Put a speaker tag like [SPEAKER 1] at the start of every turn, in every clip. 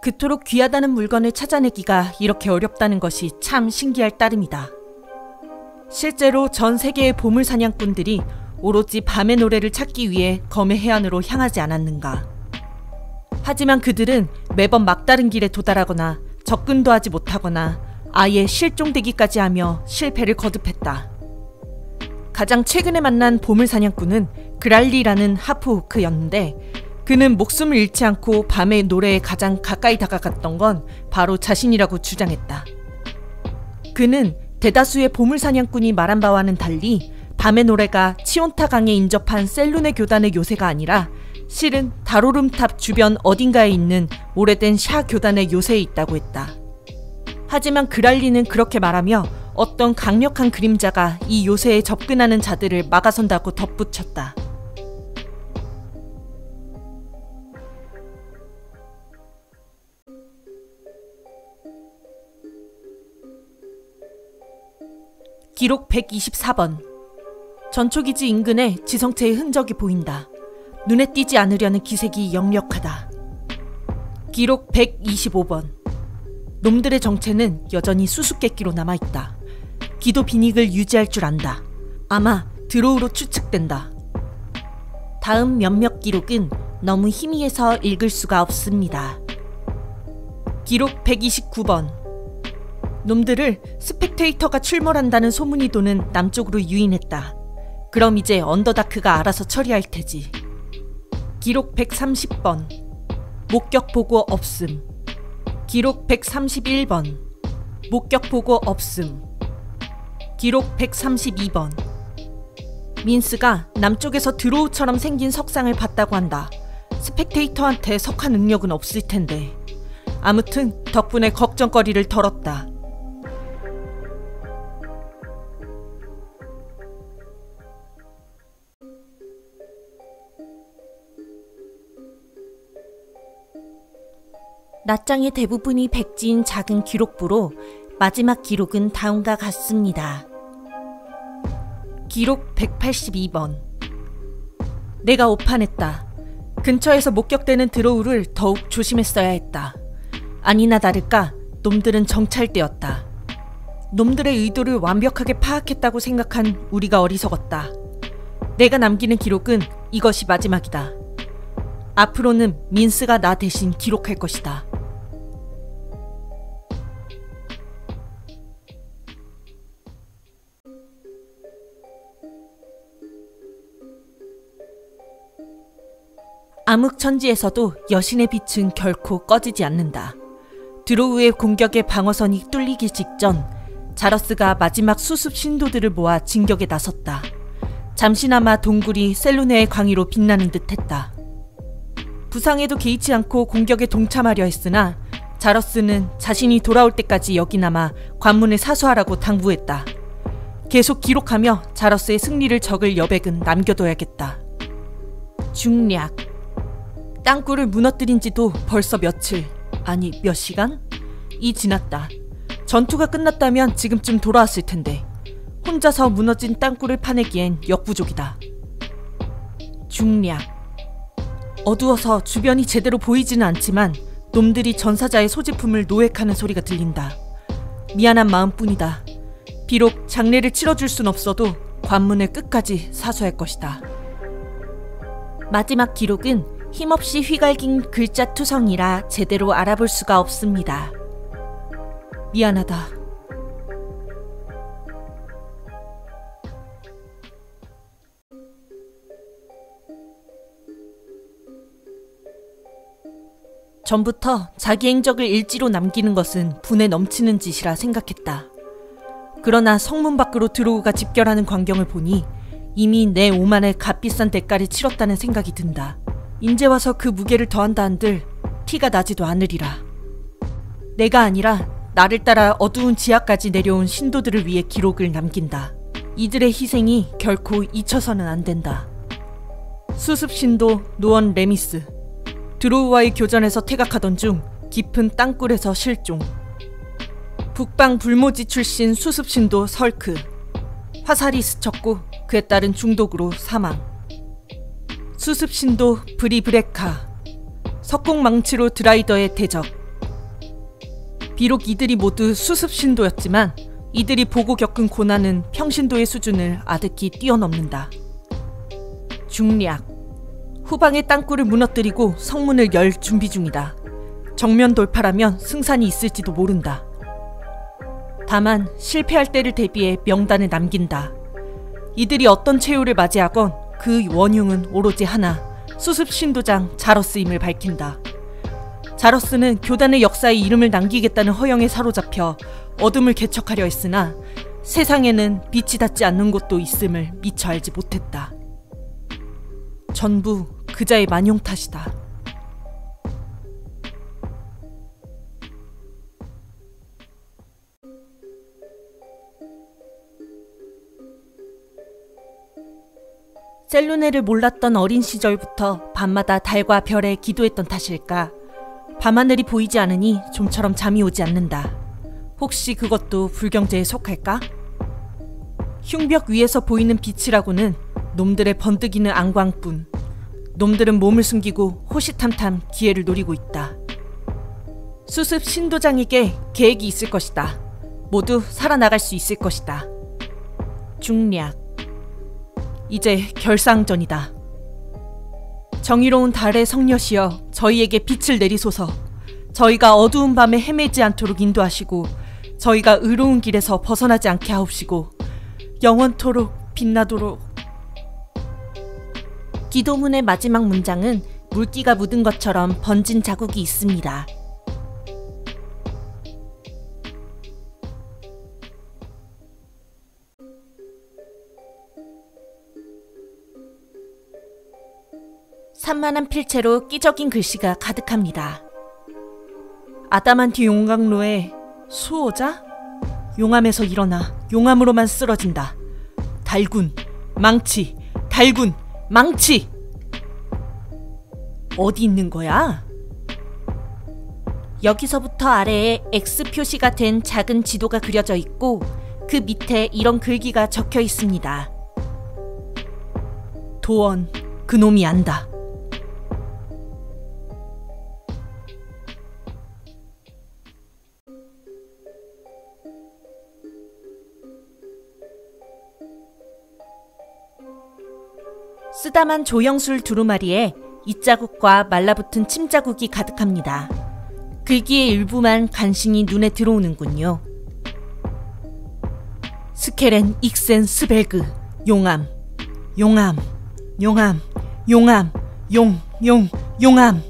[SPEAKER 1] 그토록 귀하다는 물건을 찾아내기가 이렇게 어렵다는 것이 참 신기할 따름이다. 실제로 전 세계의 보물 사냥꾼들이 오로지 밤의 노래를 찾기 위해 검의 해안으로 향하지 않았는가. 하지만 그들은 매번 막다른 길에 도달하거나 접근도 하지 못하거나 아예 실종되기까지 하며 실패를 거듭했다. 가장 최근에 만난 보물 사냥꾼은 그랄리라는 하프호크였는데 그는 목숨을 잃지 않고 밤의 노래에 가장 가까이 다가갔던 건 바로 자신이라고 주장했다. 그는 대다수의 보물 사냥꾼이 말한 바와는 달리 밤의 노래가 치온타 강에 인접한 셀룬의 교단의 요새가 아니라 실은 다로름탑 주변 어딘가에 있는 오래된 샤 교단의 요새에 있다고 했다. 하지만 그랄리는 그렇게 말하며 어떤 강력한 그림자가 이 요새에 접근하는 자들을 막아선다고 덧붙였다. 기록 124번. 전초기지 인근에 지성체의 흔적이 보인다. 눈에 띄지 않으려는 기색이 역력하다. 기록 125번. 놈들의 정체는 여전히 수수께끼로 남아있다. 기도 빈익을 유지할 줄 안다. 아마 드로우로 추측된다. 다음 몇몇 기록은 너무 희미해서 읽을 수가 없습니다. 기록 129번. 놈들을 스펙테이터가 출몰한다는 소문이 도는 남쪽으로 유인했다. 그럼 이제 언더다크가 알아서 처리할 테지. 기록 130번. 목격 보고 없음. 기록 131번. 목격 보고 없음. 기록 132번. 민스가 남쪽에서 드로우처럼 생긴 석상을 봤다고 한다. 스펙테이터한테 석한 능력은 없을 텐데. 아무튼 덕분에 걱정거리를 덜었다. 낮장의 대부분이 백지인 작은 기록부로 마지막 기록은 다음과 같습니다. 기록 182번. 내가 오판했다. 근처에서 목격되는 드로우를 더욱 조심했어야 했다. 아니나 다를까 놈들은 정찰대였다. 놈들의 의도를 완벽하게 파악했다고 생각한 우리가 어리석었다. 내가 남기는 기록은 이것이 마지막이다. 앞으로는 민스가 나 대신 기록할 것이다. 암흑천지에서도 여신의 빛은 결코 꺼지지 않는다. 드로우의 공격에 방어선이 뚫리기 직전 자러스가 마지막 수습 신도들을 모아 진격에 나섰다. 잠시나마 동굴이 셀루네의 광의로 빛나는 듯했다. 부상에도 개의치 않고 공격에 동참하려 했으나 자러스는 자신이 돌아올 때까지 여기나마 관문을 사수하라고 당부했다. 계속 기록하며 자러스의 승리를 적을 여백은 남겨둬야겠다. 중략. 땅굴을 무너뜨린 지도 벌써 며칠, 아니 몇 시간이 지났다. 전투가 끝났다면 지금쯤 돌아왔을 텐데 혼자서 무너진 땅굴을 파내기엔 역부족이다. 중략. 어두워서 주변이 제대로 보이지는 않지만 놈들이 전사자의 소지품을 노획하는 소리가 들린다. 미안한 마음뿐이다. 비록 장례를 치러줄 순 없어도 관문을 끝까지 사수할 것이다. 마지막 기록은 힘없이 휘갈긴 글자 투성이라 제대로 알아볼 수가 없습니다. 미안하다. 전부터 자기 행적을 일지로 남기는 것은 분에 넘치는 짓이라 생각했다. 그러나 성문 밖으로 드로우가 집결하는 광경을 보니 이미 내 오만에 값비싼 대가를 치렀다는 생각이 든다. 인제 와서 그 무게를 더한다 한들 티가 나지도 않으리라. 내가 아니라 나를 따라 어두운 지하까지 내려온 신도들을 위해 기록을 남긴다. 이들의 희생이 결코 잊혀서는 안 된다. 수습신도 노원 레미스. 드로우와의 교전에서 퇴각하던 중 깊은 땅굴에서 실종. 북방 불모지 출신 수습신도 설크. 화살이 스쳤고 그에 따른 중독으로 사망. 수습신도 브리브레카. 석공망치로 드라이더의 대적. 비록 이들이 모두 수습 신도였지만 이들이 보고 겪은 고난은 평신도의 수준을 아득히 뛰어넘는다. 중략. 후방의 땅굴을 무너뜨리고 성문을 열 준비 중이다. 정면 돌파라면 승산이 있을지도 모른다. 다만 실패할 때를 대비해 명단을 남긴다. 이들이 어떤 최후를 맞이하건 그 원흉은 오로지 하나, 수습 신도장 자러스임을 밝힌다. 자러스는 교단의 역사에 이름을 남기겠다는 허영에 사로잡혀 어둠을 개척하려 했으나 세상에는 빛이 닿지 않는 곳도 있음을 미처 알지 못했다. 전부 그자의 만용 탓이다. 셀루네를 몰랐던 어린 시절부터 밤마다 달과 별에 기도했던 탓일까? 밤하늘이 보이지 않으니 좀처럼 잠이 오지 않는다. 혹시 그것도 불경제에 속할까? 흉벽 위에서 보이는 빛이라고는 놈들의 번뜩이는 안광뿐. 놈들은 몸을 숨기고 호시탐탐 기회를 노리고 있다. 수습 신도장에게 계획이 있을 것이다. 모두 살아나갈 수 있을 것이다. 중략. 이제 결상전이다. 정의로운 달의 성녀시여 저희에게 빛을 내리소서. 저희가 어두운 밤에 헤매지 않도록 인도하시고 저희가 의로운 길에서 벗어나지 않게 하옵시고 영원토록 빛나도록. 기도문의 마지막 문장은 물기가 묻은 것처럼 번진 자국이 있습니다. 산만한 필체로 끼적인 글씨가 가득합니다. 아담한티 용광로의 수호자? 용암에서 일어나 용암으로만 쓰러진다. 달군, 망치, 달군, 망치! 어디 있는 거야? 여기서부터 아래에 X 표시가 된 작은 지도가 그려져 있고 그 밑에 이런 글귀가 적혀 있습니다. 도원, 그놈이 안다. 쓰다만 조형술 두루마리에 이자국과 말라붙은 침자국이 가득합니다. 글귀의 일부만 간신히 눈에 들어오는군요. 스케렌 익센 스벨그 용암, 용암, 용암, 용암, 용암.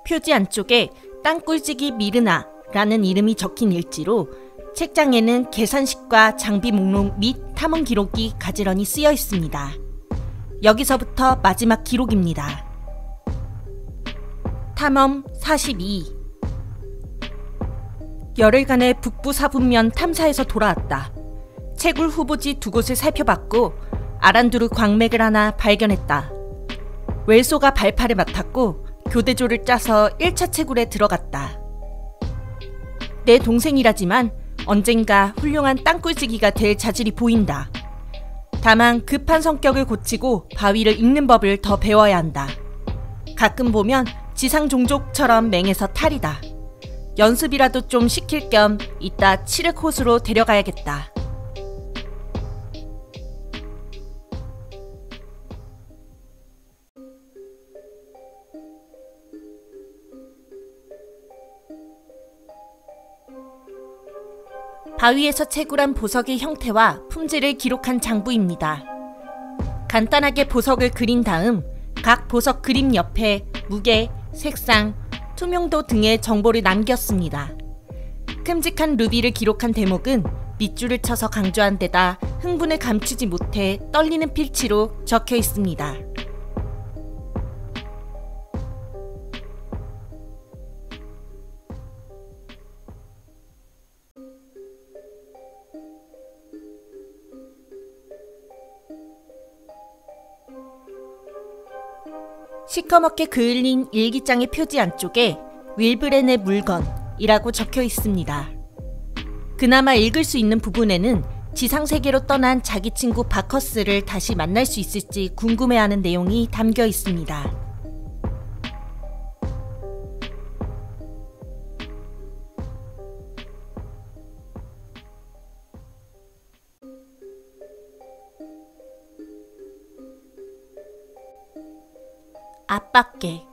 [SPEAKER 1] 표지 안쪽에 땅굴지기 미르나라는 이름이 적힌 일지로 책장에는 계산식과 장비 목록 및 탐험 기록이 가지런히 쓰여 있습니다. 여기서부터 마지막 기록입니다. 탐험 42. 열흘간의 북부 사분면 탐사에서 돌아왔다. 채굴 후보지 2곳을 살펴봤고 아란두르 광맥을 하나 발견했다. 웰소가 발파를 맡았고 교대조를 짜서 1차 채굴에 들어갔다. 내 동생이라지만 언젠가 훌륭한 땅굴지기가 될 자질이 보인다. 다만 급한 성격을 고치고 바위를 읽는 법을 더 배워야 한다. 가끔 보면 지상 종족처럼 맹해서 탈이다. 연습이라도 좀 시킬 겸 이따 칠흑호수로 데려가야겠다. 바위에서 채굴한 보석의 형태와 품질을 기록한 장부입니다. 간단하게 보석을 그린 다음 각 보석 그림 옆에 무게, 색상, 투명도 등의 정보를 남겼습니다. 큼직한 루비를 기록한 대목은 밑줄을 쳐서 강조한 데다 흥분을 감추지 못해 떨리는 필치로 적혀 있습니다. 시커멓게 그을린 일기장의 표지 안쪽에 윌브렌의 물건이라고 적혀 있습니다. 그나마 읽을 수 있는 부분에는 지상세계로 떠난 자기 친구 바커스를 다시 만날 수 있을지 궁금해하는 내용이 담겨 있습니다. 아빠께.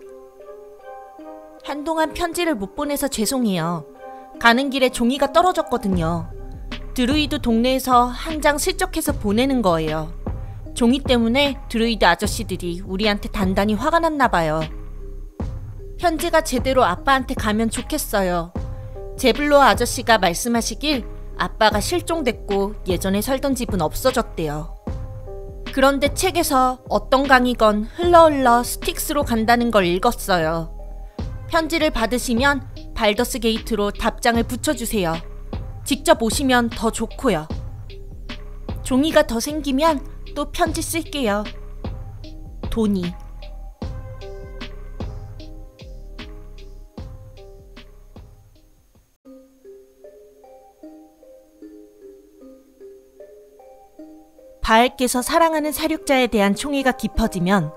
[SPEAKER 1] 한동안 편지를 못 보내서 죄송해요. 가는 길에 종이가 떨어졌거든요. 드루이드 동네에서 한 장 슬쩍해서 보내는 거예요. 종이 때문에 드루이드 아저씨들이 우리한테 단단히 화가 났나 봐요. 편지가 제대로 아빠한테 가면 좋겠어요. 제블로아 아저씨가 말씀하시길 아빠가 실종됐고 예전에 살던 집은 없어졌대요. 그런데 책에서 어떤 강이건 흘러 스틱스로 간다는 걸 읽었어요. 편지를 받으시면 발더스 게이트로 답장을 붙여주세요. 직접 오시면 더 좋고요. 종이가 더 생기면 또 편지 쓸게요. 도니. 바알께서 사랑하는 사륙자에 대한 총애가 깊어지면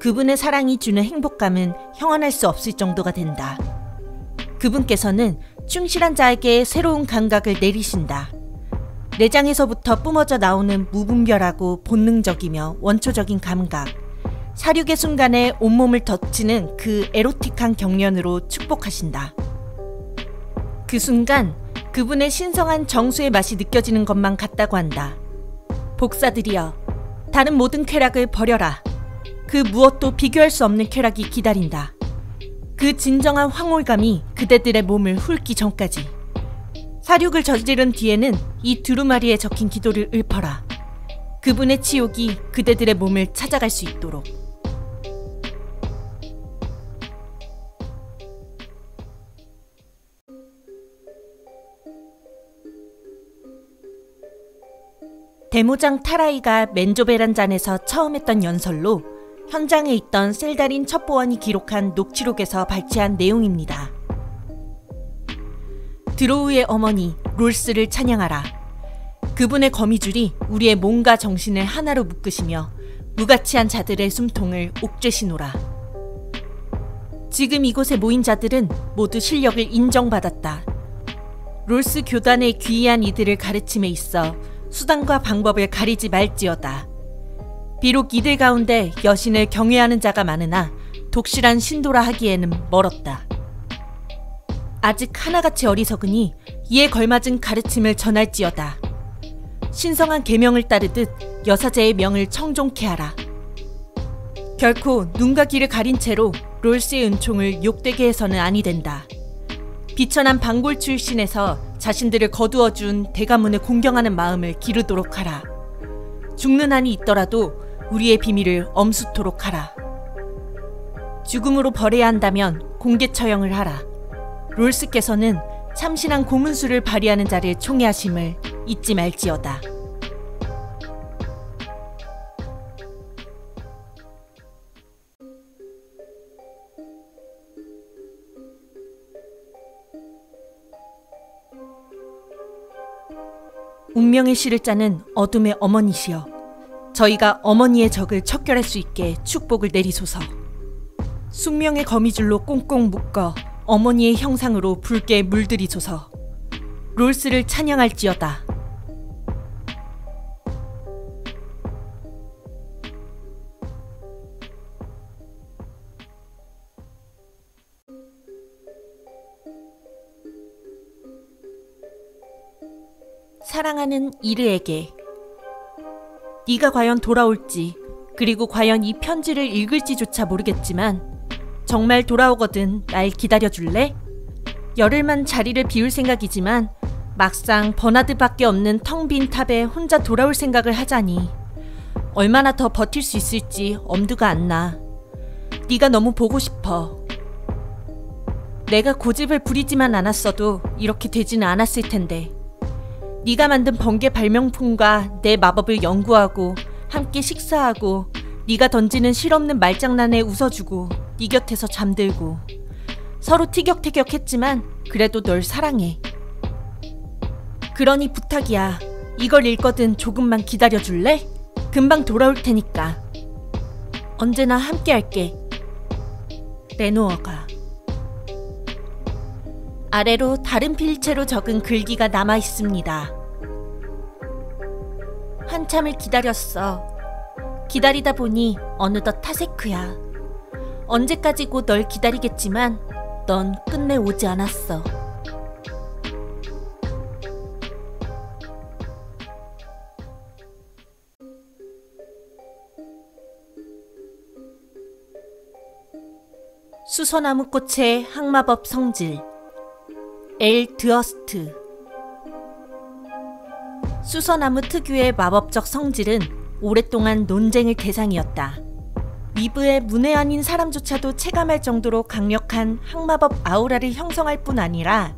[SPEAKER 1] 그분의 사랑이 주는 행복감은 형언할 수 없을 정도가 된다. 그분께서는 충실한 자에게 새로운 감각을 내리신다. 내장에서부터 뿜어져 나오는 무분별하고 본능적이며 원초적인 감각, 사륙의 순간에 온몸을 덮치는 그 에로틱한 경련으로 축복하신다. 그 순간 그분의 신성한 정수의 맛이 느껴지는 것만 같다고 한다. 복사들이여, 다른 모든 쾌락을 버려라. 그 무엇도 비교할 수 없는 쾌락이 기다린다. 그 진정한 황홀감이 그대들의 몸을 훑기 전까지. 사륙을 저지른 뒤에는 이 두루마리에 적힌 기도를 읊어라. 그분의 치욕이 그대들의 몸을 찾아갈 수 있도록. 대모장 타라이가 멘조베란 잔에서 처음 했던 연설로 현장에 있던 셀다린 첩보원이 기록한 녹취록에서 발췌한 내용입니다. 드로우의 어머니 롤스를 찬양하라. 그분의 거미줄이 우리의 몸과 정신을 하나로 묶으시며 무가치한 자들의 숨통을 옥죄시노라. 지금 이곳에 모인 자들은 모두 실력을 인정받았다. 롤스 교단의 귀의한 이들을 가르침에 있어 수단과 방법을 가리지 말지어다. 비록 이들 가운데 여신을 경외하는 자가 많으나 독실한 신도라 하기에는 멀었다. 아직 하나같이 어리석으니 이에 걸맞은 가르침을 전할지어다. 신성한 계명을 따르듯 여사제의 명을 청종케 하라. 결코 눈과 귀를 가린 채로 롤스의 은총을 욕되게 해서는 아니 된다. 비천한 방골 출신에서 자신들을 거두어준 대가문을 공경하는 마음을 기르도록 하라. 죽는 한이 있더라도 우리의 비밀을 엄수토록 하라. 죽음으로 벌해야 한다면 공개 처형을 하라. 롤스께서는 참신한 고문수를 발휘하는 자를 총애하심을 잊지 말지어다. 운명의 씨를 짜는 어둠의 어머니시여, 저희가 어머니의 적을 척결할 수 있게 축복을 내리소서. 숙명의 거미줄로 꽁꽁 묶어 어머니의 형상으로 붉게 물들이소서. 롤스를 찬양할지어다. 사랑하는 이르에게, 네가 과연 돌아올지, 그리고 과연 이 편지를 읽을지조차 모르겠지만 정말 돌아오거든 날 기다려줄래? 열흘만 자리를 비울 생각이지만 막상 버나드밖에 없는 텅 빈 탑에 혼자 돌아올 생각을 하자니 얼마나 더 버틸 수 있을지 엄두가 안 나. 네가 너무 보고 싶어. 내가 고집을 부리지만 않았어도 이렇게 되지는 않았을 텐데. 네가 만든 번개 발명품과 내 마법을 연구하고 함께 식사하고 네가 던지는 실없는 말장난에 웃어주고 네 곁에서 잠들고 서로 티격태격했지만 그래도 널 사랑해. 그러니 부탁이야. 이걸 읽거든 조금만 기다려줄래? 금방 돌아올 테니까. 언제나 함께할게. 레노어가. 아래로 다른 필체로 적은 글귀가 남아 있습니다. 한참을 기다렸어. 기다리다 보니 어느덧 타세크야. 언제까지고 널 기다리겠지만 넌 끝내 오지 않았어. 수소나무꽃의 항마법 성질 엘 드어스트. 수소나무 특유의 마법적 성질은 오랫동안 논쟁의 대상이었다. 미브의 문외 아닌 사람조차도 체감할 정도로 강력한 항마법 아우라를 형성할 뿐 아니라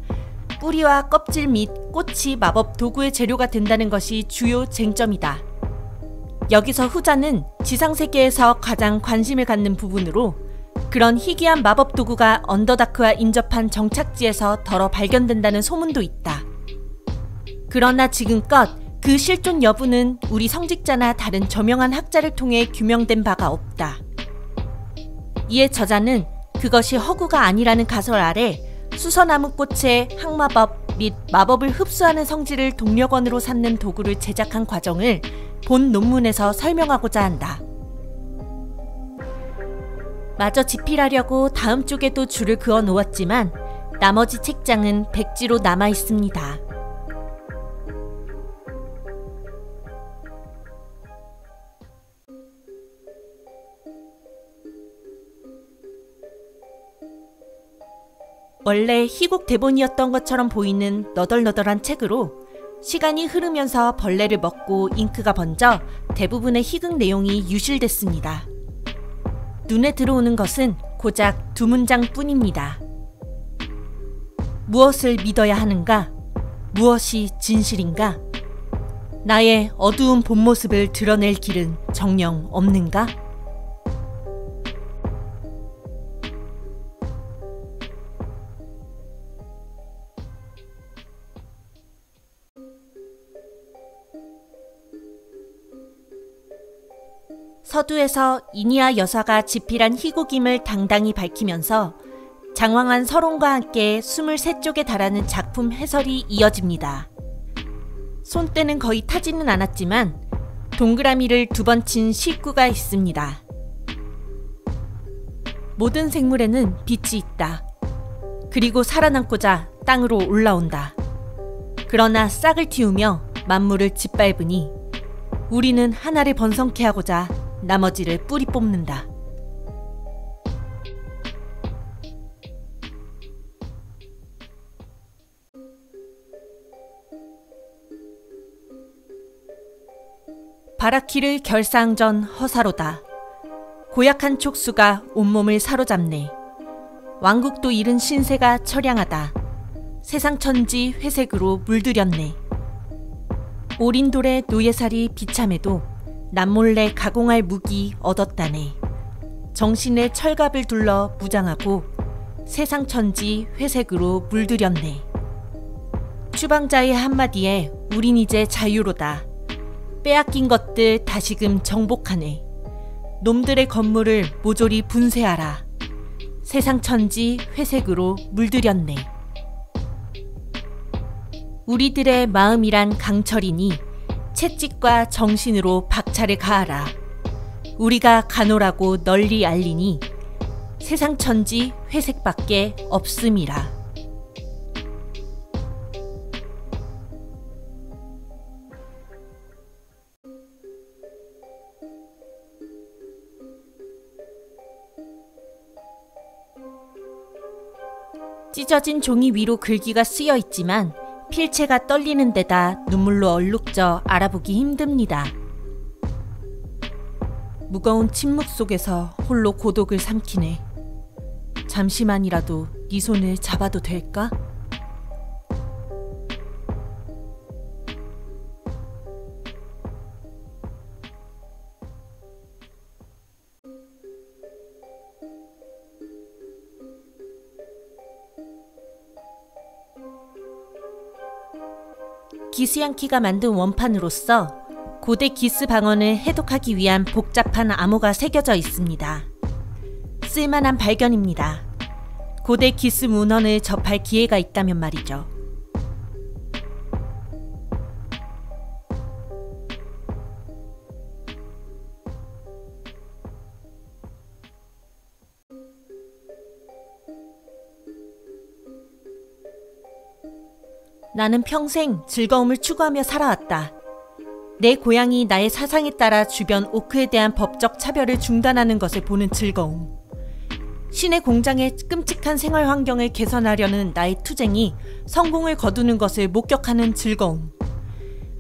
[SPEAKER 1] 뿌리와 껍질 및 꽃이 마법 도구의 재료가 된다는 것이 주요 쟁점이다. 여기서 후자는 지상세계에서 가장 관심을 갖는 부분으로 그런 희귀한 마법 도구가 언더다크와 인접한 정착지에서 덜어 발견된다는 소문도 있다. 그러나 지금껏 그 실존 여부는 우리 성직자나 다른 저명한 학자를 통해 규명된 바가 없다. 이에 저자는 그것이 허구가 아니라는 가설 아래 수서나무꽃의 항마법 및 마법을 흡수하는 성질을 동력원으로 삼는 도구를 제작한 과정을 본 논문에서 설명하고자 한다. 마저 집필하려고 다음 쪽에도 줄을 그어 놓았지만 나머지 책장은 백지로 남아 있습니다. 원래 희곡 대본이었던 것처럼 보이는 너덜너덜한 책으로 시간이 흐르면서 벌레를 먹고 잉크가 번져 대부분의 희극 내용이 유실됐습니다. 눈에 들어오는 것은 고작 두 문장뿐입니다. 무엇을 믿어야 하는가? 무엇이 진실인가? 나의 어두운 본 모습을 드러낼 길은 정녕 없는가? 서두에서 이니아 여사가 집필한 희곡임을 당당히 밝히면서 장황한 서론과 함께 23쪽에 달하는 작품 해설이 이어집니다. 손때는 거의 타지는 않았지만 동그라미를 2번 친 시구가 있습니다. 모든 생물에는 빛이 있다. 그리고 살아남고자 땅으로 올라온다. 그러나 싹을 틔우며 만물을 짓밟으니 우리는 하나를 번성케 하고자 나머지를 뿌리 뽑는다. 바라키를 결상전 허사로다. 고약한 촉수가 온몸을 사로잡네. 왕국도 잃은 신세가 처량하다. 세상천지 회색으로 물들였네. 오린돌의 노예살이 비참해도 남몰래 가공할 무기 얻었다네. 정신의 철갑을 둘러 무장하고 세상천지 회색으로 물들였네. 추방자의 한마디에 우린 이제 자유로다. 빼앗긴 것들 다시금 정복하네. 놈들의 건물을 모조리 분쇄하라. 세상천지 회색으로 물들였네. 우리들의 마음이란 강철이니 채찍과 정신으로 박차를 가하라. 우리가 가노라고 널리 알리니 세상천지 회색밖에 없음이라. 찢어진 종이 위로 글귀가 쓰여 있지만 필체가 떨리는 데다 눈물로 얼룩져 알아보기 힘듭니다. 무거운 침묵 속에서 홀로 고독을 삼키네. 잠시만이라도 네 손을 잡아도 될까? 기스양키가 만든 원판으로서 고대 기스 방언을 해독하기 위한 복잡한 암호가 새겨져 있습니다. 쓸만한 발견입니다. 고대 기스 문헌을 접할 기회가 있다면 말이죠. 나는 평생 즐거움을 추구하며 살아왔다. 내 고향이 나의 사상에 따라 주변 오크에 대한 법적 차별을 중단하는 것을 보는 즐거움. 신의 공장의 끔찍한 생활 환경을 개선하려는 나의 투쟁이 성공을 거두는 것을 목격하는 즐거움.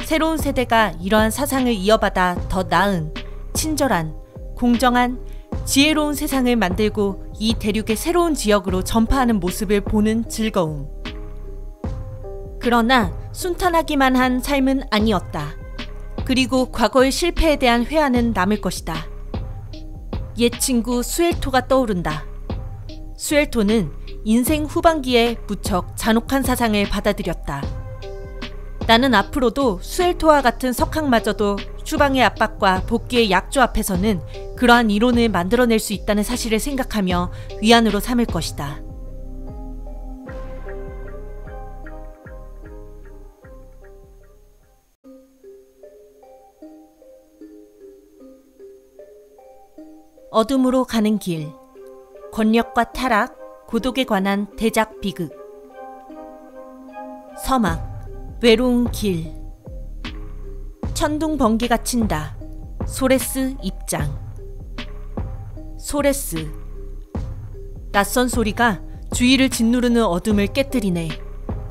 [SPEAKER 1] 새로운 세대가 이러한 사상을 이어받아 더 나은, 친절한, 공정한, 지혜로운 세상을 만들고 이 대륙의 새로운 지역으로 전파하는 모습을 보는 즐거움. 그러나 순탄하기만 한 삶은 아니었다. 그리고 과거의 실패에 대한 회한은 남을 것이다. 옛 친구 수엘토가 떠오른다. 수엘토는 인생 후반기에 무척 잔혹한 사상을 받아들였다. 나는 앞으로도 수엘토와 같은 석학마저도 추방의 압박과 복귀의 약조 앞에서는 그러한 이론을 만들어낼 수 있다는 사실을 생각하며 위안으로 삼을 것이다. 어둠으로 가는 길, 권력과 타락, 고독에 관한 대작 비극. 서막, 외로운 길. 천둥 번개가 친다. 소레스 입장. 소레스. 낯선 소리가 주위를 짓누르는 어둠을 깨뜨리네.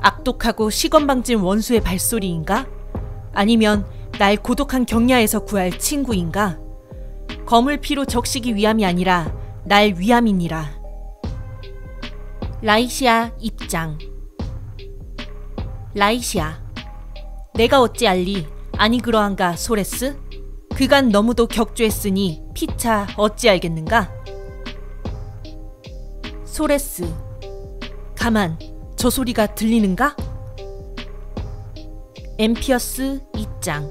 [SPEAKER 1] 악독하고 시건방진 원수의 발소리인가? 아니면 날 고독한 경야에서 구할 친구인가? 검을 피로 적시기 위함이 아니라 날 위함이니라. 라이시아 입장. 라이시아. 내가 어찌 알리? 아니 그러한가 소레스? 그간 너무도 격조했으니 피차 어찌 알겠는가? 소레스. 가만, 저 소리가 들리는가? 엠피어스 입장.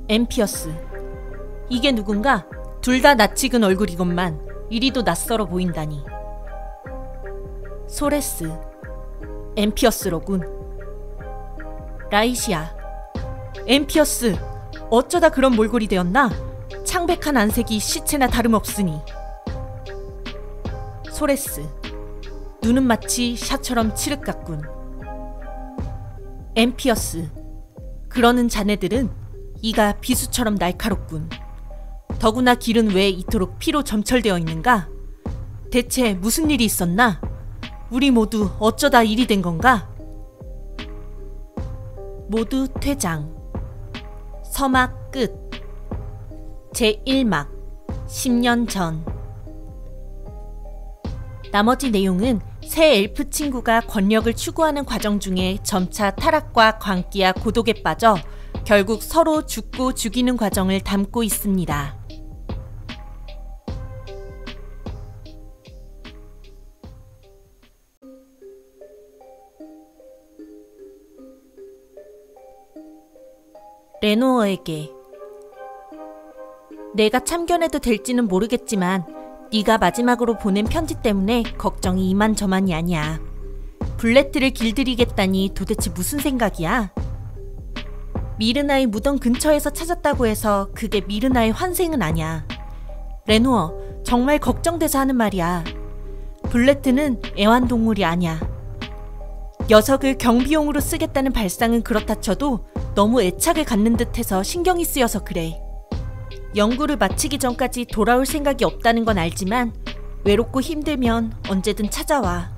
[SPEAKER 1] 엠피어스. 이게 누군가? 둘 다 낯익은 얼굴이건만 이리도 낯설어 보인다니. 소레스. 엠피어스로군. 라이시아. 엠피어스. 어쩌다 그런 몰골이 되었나? 창백한 안색이 시체나 다름없으니. 소레스. 눈은 마치 샤처럼 칠흑 같군. 엠피어스. 그러는 자네들은 이가 비수처럼 날카롭군. 더구나 길은 왜 이토록 피로 점철되어 있는가? 대체 무슨 일이 있었나? 우리 모두 어쩌다 일이 된 건가? 모두 퇴장. 서막 끝. 제1막. 10년 전. 나머지 내용은 새 엘프 친구가 권력을 추구하는 과정 중에 점차 타락과 광기와 고독에 빠져 결국 서로 죽고 죽이는 과정을 담고 있습니다. 레노어에게. 내가 참견해도 될지는 모르겠지만 네가 마지막으로 보낸 편지 때문에 걱정이 이만저만이 아니야. 블레트를 길들이겠다니 도대체 무슨 생각이야? 미르나의 무덤 근처에서 찾았다고 해서 그게 미르나의 환생은 아니야. 레노어, 정말 걱정돼서 하는 말이야. 블레트는 애완동물이 아니야. 녀석을 경비용으로 쓰겠다는 발상은 그렇다 쳐도 너무 애착을 갖는 듯해서 신경이 쓰여서 그래. 연구를 마치기 전까지 돌아올 생각이 없다는 건 알지만 외롭고 힘들면 언제든 찾아와.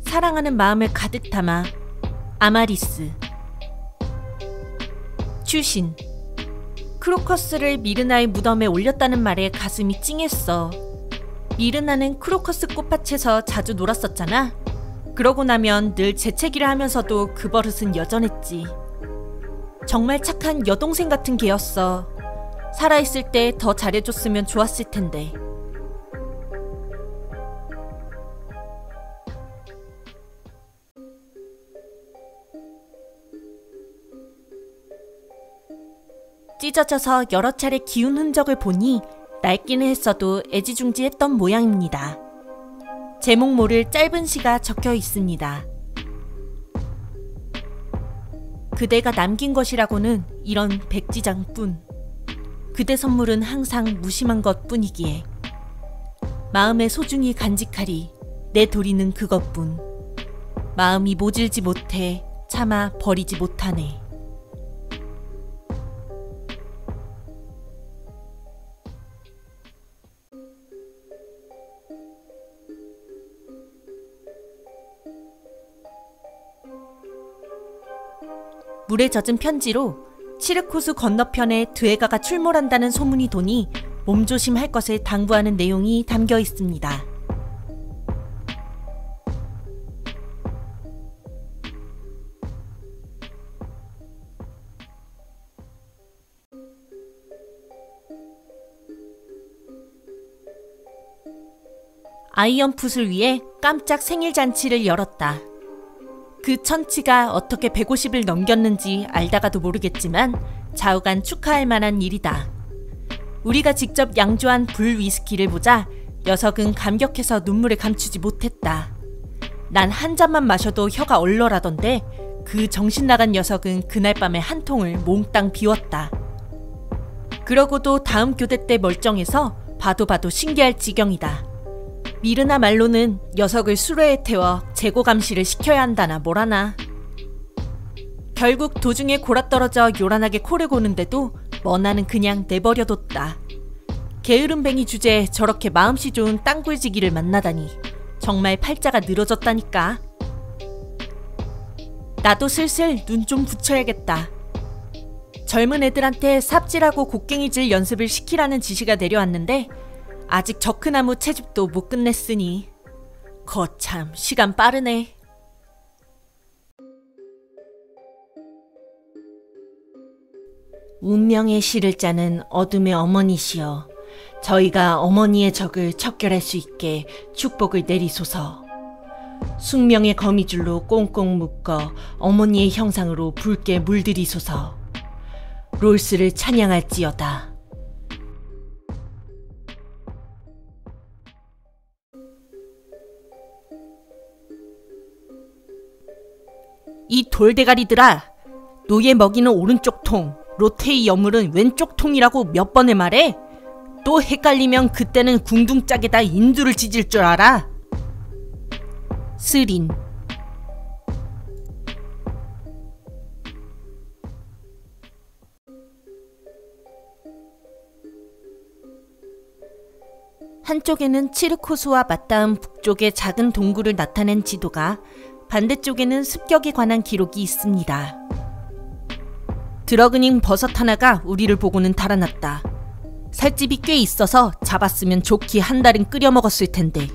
[SPEAKER 1] 사랑하는 마음을 가득 담아. 아마리스. 추신. 크로커스를 미르나의 무덤에 올렸다는 말에 가슴이 찡했어. 미르나는 크로커스 꽃밭에서 자주 놀았었잖아. 그러고 나면 늘 재채기를 하면서도 그 버릇은 여전했지. 정말 착한 여동생 같은 개였어. 살아있을 때 더 잘해줬으면 좋았을 텐데. 찢어져서 여러 차례 기운 흔적을 보니 낡기는 했어도 애지중지했던 모양입니다. 제목 모를 짧은 시가 적혀 있습니다. 그대가 남긴 것이라고는 이런 백지장뿐. 그대 선물은 항상 무심한 것뿐이기에 마음에 소중히 간직하리 내 도리는 그것뿐. 마음이 모질지 못해 차마 버리지 못하네. 물에 젖은 편지로 치르코스 건너편에 드에가가 출몰한다는 소문이 도니 몸조심할 것을 당부하는 내용이 담겨 있습니다. 아이언풋을 위해 깜짝 생일잔치를 열었다. 그 천치가 어떻게 150을 넘겼는지 알다가도 모르겠지만 좌우간 축하할 만한 일이다. 우리가 직접 양조한 불 위스키를 보자 녀석은 감격해서 눈물을 감추지 못했다. 난 한 잔만 마셔도 혀가 얼얼하던데 그 정신나간 녀석은 그날 밤에 한 통을 몽땅 비웠다. 그러고도 다음 교대 때 멀쩡해서 봐도 신기할 지경이다. 미르나 말로는 녀석을 수레에 태워 재고 감시를 시켜야 한다나 뭐라나. 결국 도중에 골아떨어져 요란하게 코를 고는데도 머나는 그냥 내버려뒀다. 게으름뱅이 주제에 저렇게 마음씨 좋은 땅굴지기를 만나다니 정말 팔자가 늘어졌다니까. 나도 슬슬 눈 좀 붙여야겠다. 젊은 애들한테 삽질하고 곡괭이질 연습을 시키라는 지시가 내려왔는데 아직 저크나무 채집도 못 끝냈으니 거참 시간 빠르네. 운명의 시를 짜는 어둠의 어머니시여, 저희가 어머니의 적을 척결할 수 있게 축복을 내리소서. 숙명의 거미줄로 꽁꽁 묶어 어머니의 형상으로 붉게 물들이소서. 롤스를 찬양할지어다. 이 돌대가리들아! 노예 먹이는 오른쪽 통, 로테이 여물은 왼쪽 통이라고 몇 번을 말해? 또 헷갈리면 그때는 궁둥짝에다 인두를 찢을 줄 알아? 스린. 한쪽에는 치르코스와 맞닿은 북쪽의 작은 동굴을 나타낸 지도가, 반대쪽에는 습격에 관한 기록이 있습니다. 드러그닝 버섯 하나가 우리를 보고는 달아났다. 살집이 꽤 있어서 잡았으면 좋기 한 달은 끓여 먹었을 텐데.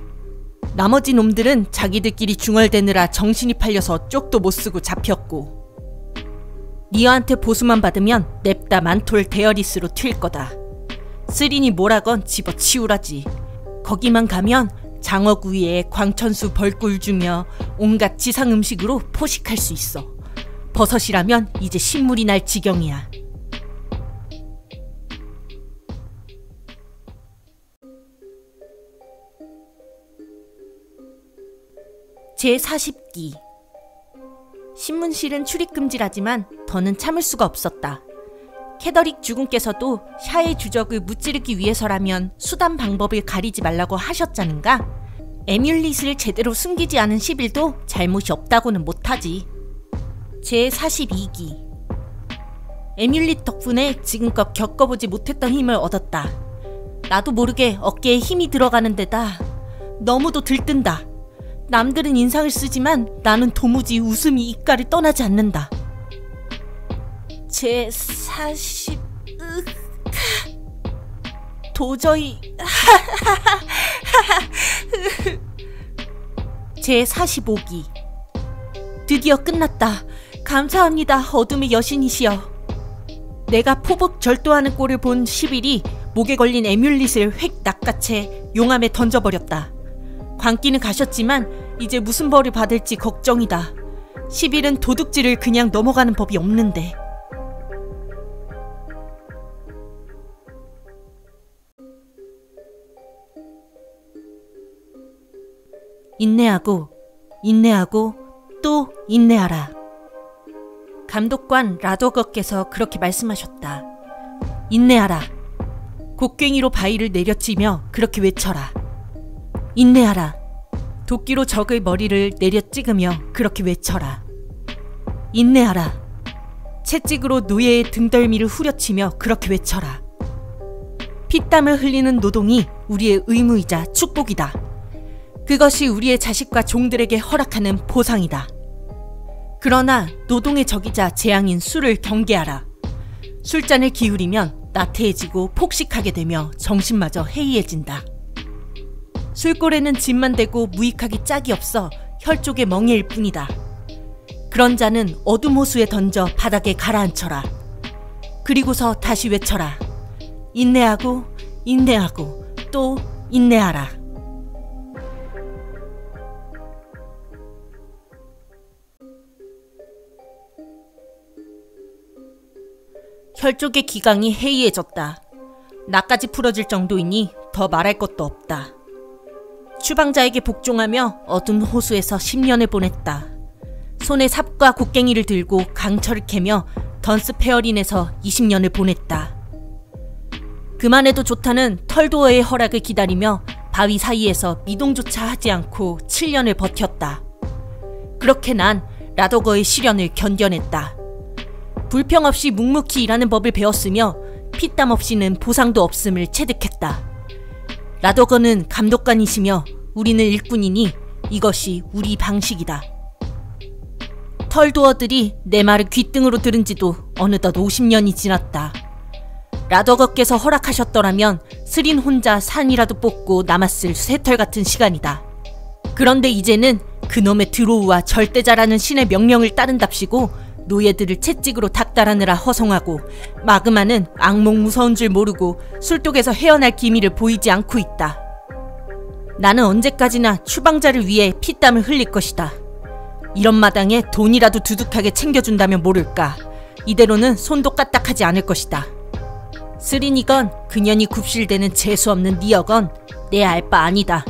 [SPEAKER 1] 나머지 놈들은 자기들끼리 중얼대느라 정신이 팔려서 쪽도 못 쓰고 잡혔고. 니어한테 보수만 받으면 냅다 만톨 데어리스로 튈 거다. 쓰린이 뭐라건 집어치우라지. 거기만 가면 장어구이에 광천수 벌꿀 주며 온갖 지상 음식으로 포식할 수 있어. 버섯이라면 이제 신물이 날 지경이야. 제40기. 신문실은 출입금지라지만 더는 참을 수가 없었다. 캐더릭 주군께서도 샤의 주적을 무찌르기 위해서라면 수단 방법을 가리지 말라고 하셨자는가? 에뮬릿을 제대로 숨기지 않은 시빌도 잘못이 없다고는 못하지. 제42기. 에뮬릿 덕분에 지금껏 겪어보지 못했던 힘을 얻었다. 나도 모르게 어깨에 힘이 들어가는 데다 너무도 들뜬다. 남들은 인상을 쓰지만 나는 도무지 웃음이 입가를 떠나지 않는다. 제40... 도저히... 제45기. 드디어 끝났다. 감사합니다, 어둠의 여신이시여. 내가 포복 절도하는 꼴을 본 시빌이 목에 걸린 에뮬릿을 획 낚아채 용암에 던져버렸다. 광기는 가셨지만 이제 무슨 벌을 받을지 걱정이다. 시빌은 도둑질을 그냥 넘어가는 법이 없는데. 인내하고, 인내하고, 또 인내하라. 감독관 라더거께서 그렇게 말씀하셨다. 인내하라. 곡괭이로 바위를 내려치며 그렇게 외쳐라. 인내하라. 도끼로 적의 머리를 내려찍으며 그렇게 외쳐라. 인내하라. 채찍으로 노예의 등덜미를 후려치며 그렇게 외쳐라. 피땀을 흘리는 노동이 우리의 의무이자 축복이다. 그것이 우리의 자식과 종들에게 허락하는 보상이다. 그러나 노동의 적이자 재앙인 술을 경계하라. 술잔을 기울이면 나태해지고 폭식하게 되며 정신마저 해이해진다. 술골에는 짐만 되고 무익하기 짝이 없어 혈족의 멍에일 뿐이다. 그런 자는 어둠 호수에 던져 바닥에 가라앉혀라. 그리고서 다시 외쳐라. 인내하고 인내하고 또 인내하라. 혈족의 기강이 해이해졌다. 나까지 풀어질 정도이니 더 말할 것도 없다. 추방자에게 복종하며 어두운 호수에서 10년을 보냈다. 손에 삽과 곡괭이를 들고 강철을 캐며 던스 페어린에서 20년을 보냈다. 그만해도 좋다는 털도어의 허락을 기다리며 바위 사이에서 미동조차 하지 않고 7년을 버텼다. 그렇게 난 라더거의 시련을 견뎌냈다. 불평 없이 묵묵히 일하는 법을 배웠으며 피땀 없이는 보상도 없음을 체득했다. 라더거는 감독관이시며 우리는 일꾼이니 이것이 우리 방식이다. 털도어들이 내 말을 귓등으로 들은 지도 어느덧 50년이 지났다. 라더거께서 허락하셨더라면 스린 혼자 산이라도 뽑고 남았을 쇠털 같은 시간이다. 그런데 이제는 그놈의 드로우와 절대자라는 신의 명령을 따른답시고 노예들을 채찍으로 닥달하느라 허송하고 마그마는 악몽 무서운 줄 모르고 술독에서 헤어날 기미를 보이지 않고 있다. 나는 언제까지나 추방자를 위해 피땀을 흘릴 것이다. 이런 마당에 돈이라도 두둑하게 챙겨준다면 모를까. 이대로는 손도 까딱하지 않을 것이다. 스린이건 그년이 굽실대는 재수없는 니어건 내 알 바 아니다.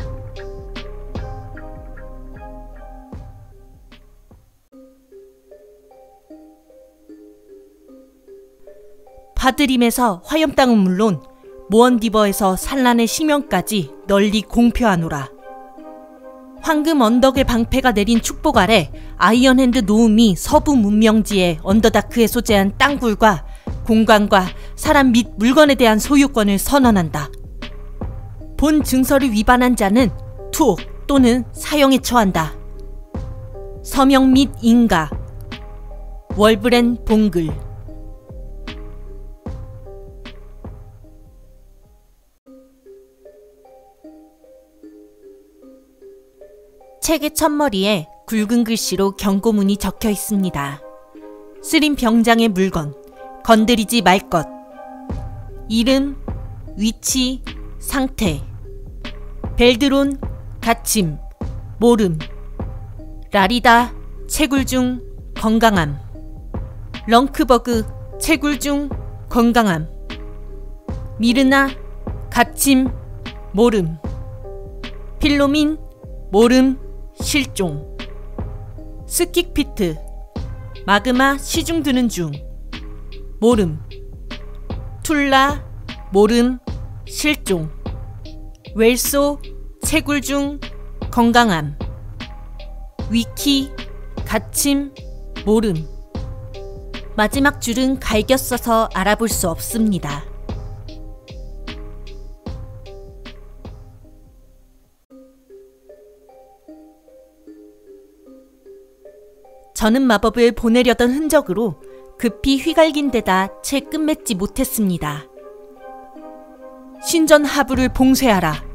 [SPEAKER 1] 파드림에서 화염 땅은 물론 모언디버에서 산란의 심연까지 널리 공표하노라. 황금 언덕의 방패가 내린 축복 아래 아이언핸드 노움이 서부 문명지의 언더다크에 소재한 땅굴과 공간과 사람 및 물건에 대한 소유권을 선언한다. 본 증서를 위반한 자는 투옥 또는 사형에 처한다. 서명 및 인가 월브렌 봉글. 책의 첫머리에 굵은 글씨로 경고문이 적혀 있습니다. 쓰린 병장의 물건, 건드리지 말 것. 이름, 위치, 상태. 벨드론, 갇힘, 모름. 라리다, 채굴 중, 건강함. 렁크버그, 채굴 중, 건강함. 미르나, 갇힘, 모름. 필로민, 모름, 실종. 스킥피트, 마그마 시중 드는 중, 모름. 툴라, 모름, 실종. 웰소, 채굴 중, 건강함. 위키, 갇힘, 모름. 마지막 줄은 갈겨 써서 알아볼 수 없습니다. 저는 마법을 보내려던 흔적으로 급히 휘갈긴 데다 채 끝맺지 못했습니다. 신전 하부를 봉쇄하라.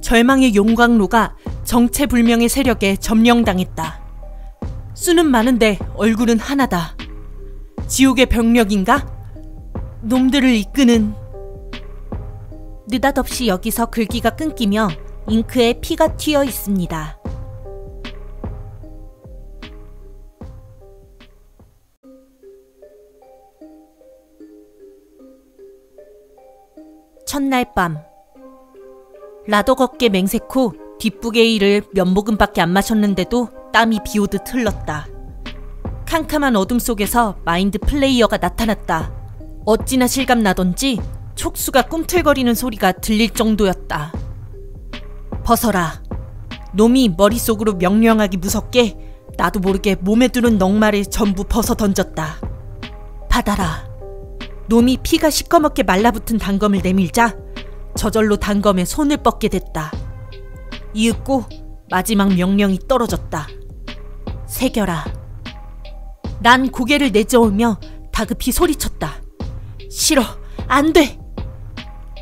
[SPEAKER 1] 절망의 용광로가 정체불명의 세력에 점령당했다. 수는 많은데 얼굴은 하나다. 지옥의 병력인가? 놈들을 이끄는... 느닷없이 여기서 글귀가 끊기며 잉크에 피가 튀어 있습니다. 첫날 밤 라더겁게 맹세코 뒷부개의 일을 몇 모금밖에 안 마셨는데도 땀이 비오듯 흘렀다. 캄캄한 어둠 속에서 마인드 플레이어가 나타났다. 어찌나 실감나던지 촉수가 꿈틀거리는 소리가 들릴 정도였다. 벗어라. 놈이 머릿속으로 명령하기 무섭게 나도 모르게 몸에 두른 넉마를 전부 벗어 던졌다. 받아라. 놈이 피가 시커멓게 말라붙은 단검을 내밀자 저절로 단검에 손을 뻗게 됐다. 이윽고 마지막 명령이 떨어졌다. 새겨라. 난 고개를 내저으며 다급히 소리쳤다. 싫어. 안 돼.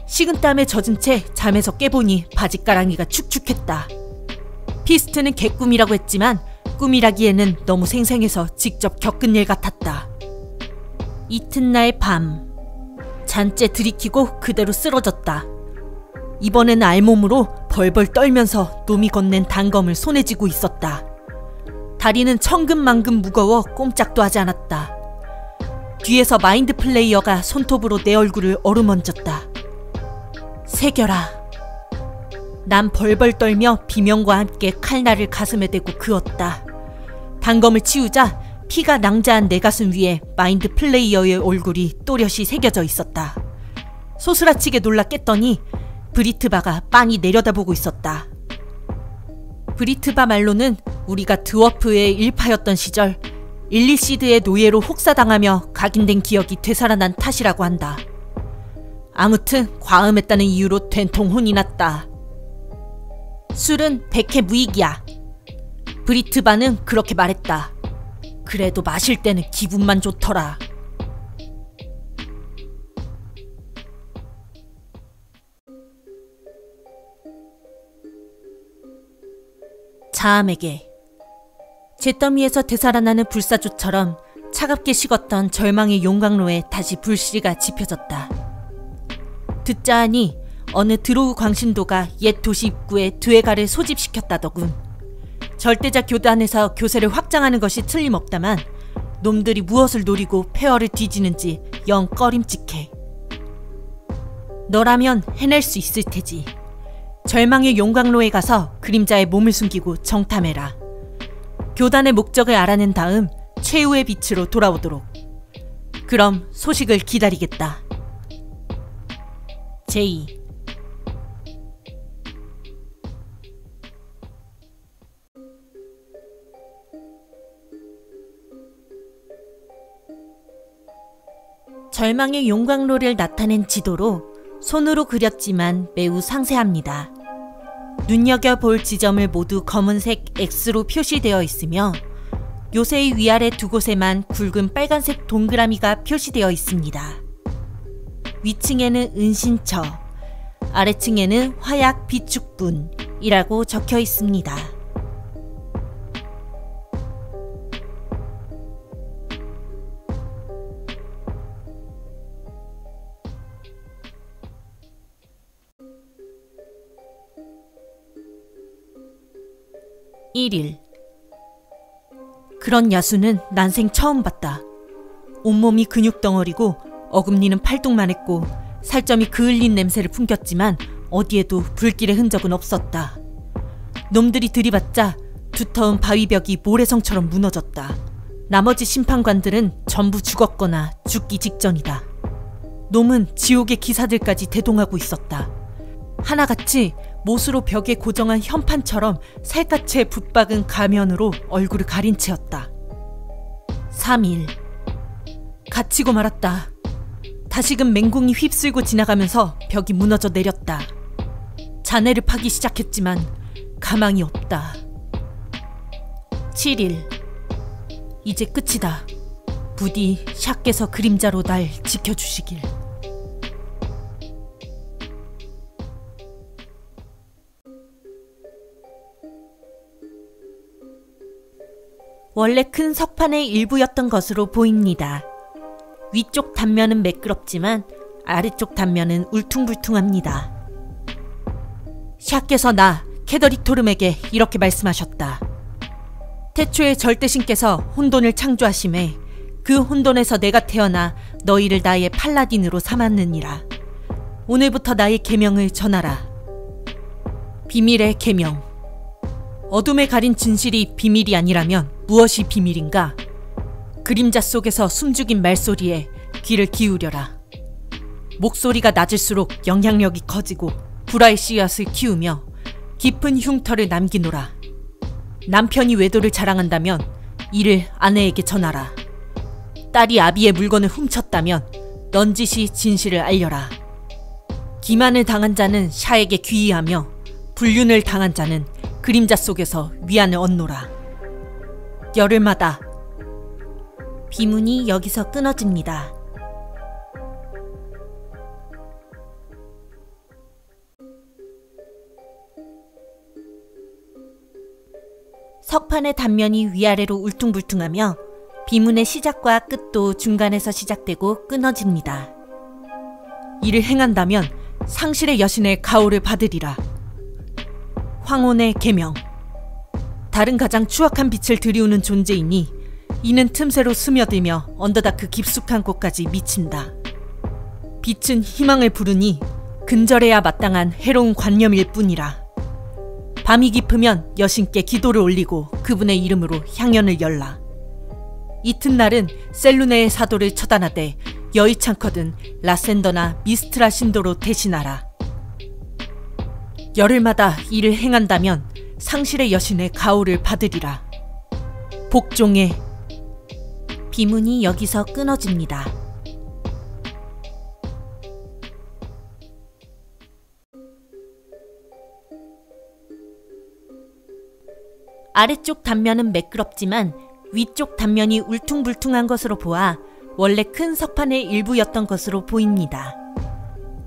[SPEAKER 1] 식은땀에 젖은 채 잠에서 깨보니 바짓가랑이가 축축했다. 피스트는 개꿈이라고 했지만 꿈이라기에는 너무 생생해서 직접 겪은 일 같았다. 이튿날 밤, 잔째 들이키고 그대로 쓰러졌다. 이번에는 알몸으로 벌벌 떨면서 놈이 건넨 단검을 손에 쥐고 있었다. 다리는 천근만근 무거워 꼼짝도 하지 않았다. 뒤에서 마인드 플레이어가 손톱으로 내 얼굴을 어루만졌다. 새겨라. 난 벌벌 떨며 비명과 함께 칼날을 가슴에 대고 그었다. 단검을 치우자 피가 낭자한 내 가슴 위에 마인드 플레이어의 얼굴이 또렷이 새겨져 있었다. 소스라치게 놀라 깼더니 브리트바가 빤히 내려다보고 있었다. 브리트바 말로는 우리가 드워프의 일파였던 시절 일리시드의 노예로 혹사당하며 각인된 기억이 되살아난 탓이라고 한다. 아무튼 과음했다는 이유로 된통 혼이 났다. 술은 100회 무익이야. 브리트바는 그렇게 말했다. 그래도 마실 때는 기분만 좋더라. 자암에게 잿더미에서 되살아나는 불사조처럼 차갑게 식었던 절망의 용광로에 다시 불씨가 지펴졌다. 듣자 하니 어느 드로우 광신도가 옛 도시 입구에 드웨가를 소집시켰다더군. 절대자 교단에서 교세를 확장하는 것이 틀림없다만 놈들이 무엇을 노리고 폐허를 뒤지는지 영 꺼림칙해. 너라면 해낼 수 있을 테지. 절망의 용광로에 가서 그림자의 몸을 숨기고 정탐해라. 교단의 목적을 알아낸 다음 최후의 빛으로 돌아오도록. 그럼 소식을 기다리겠다. 제이. 절망의 용광로를 나타낸 지도로 손으로 그렸지만 매우 상세합니다. 눈여겨볼 지점을 모두 검은색 X로 표시되어 있으며 요새의 위아래 두 곳에만 굵은 빨간색 동그라미가 표시되어 있습니다. 위층에는 은신처, 아래층에는 화약 비축분이라고 적혀 있습니다. (1일) 그런 야수는 난생 처음 봤다. 온몸이 근육덩어리고 어금니는 팔뚝만 했고 살점이 그을린 냄새를 풍겼지만 어디에도 불길의 흔적은 없었다. 놈들이 들이받자 두터운 바위벽이 모래성처럼 무너졌다. 나머지 심판관들은 전부 죽었거나 죽기 직전이다. 놈은 지옥의 기사들까지 대동하고 있었다. 하나같이 못으로 벽에 고정한 현판처럼 살갗에 붙박은 가면으로 얼굴을 가린 채였다. 3일. 갇히고 말았다. 다시금 맹공이 휩쓸고 지나가면서 벽이 무너져 내렸다. 자네를 파기 시작했지만 가망이 없다. 7일. 이제 끝이다. 부디 샤께서 그림자로 날 지켜주시길. 원래 큰 석판의 일부였던 것으로 보입니다. 위쪽 단면은 매끄럽지만 아래쪽 단면은 울퉁불퉁합니다. 샤께서 나 캐더릭토름에게 이렇게 말씀하셨다. 태초에 절대신께서 혼돈을 창조하심에 그 혼돈에서 내가 태어나 너희를 나의 팔라딘으로 삼았느니라. 오늘부터 나의 계명을 전하라. 비밀의 계명. 어둠에 가린 진실이 비밀이 아니라면 무엇이 비밀인가? 그림자 속에서 숨죽인 말소리에 귀를 기울여라. 목소리가 낮을수록 영향력이 커지고 불화의 씨앗을 키우며 깊은 흉터를 남기노라. 남편이 외도를 자랑한다면 이를 아내에게 전하라. 딸이 아비의 물건을 훔쳤다면 넌지시 진실을 알려라. 기만을 당한 자는 샤에게 귀의하며 불륜을 당한 자는 그림자 속에서 위안을 얻노라. 열흘마다 비문이 여기서 끊어집니다. 석판의 단면이 위아래로 울퉁불퉁하며 비문의 시작과 끝도 중간에서 시작되고 끊어집니다. 이를 행한다면 상실의 여신의 가호를 받으리라. 황혼의 계명. 다른 가장 추악한 빛을 들이우는 존재이니 이는 틈새로 스며들며 언더다크 깊숙한 곳까지 미친다. 빛은 희망을 부르니 근절해야 마땅한 해로운 관념일 뿐이라. 밤이 깊으면 여신께 기도를 올리고 그분의 이름으로 향연을 열라. 이튿날은 셀루네의 사도를 처단하되 여의찮거든 라센더나 미스트라 신도로 대신하라. 열흘마다 이를 행한다면 상실의 여신의 가호를 받으리라. 복종의 비문이 여기서 끊어집니다. 아래쪽 단면은 매끄럽지만 위쪽 단면이 울퉁불퉁한 것으로 보아 원래 큰 석판의 일부였던 것으로 보입니다.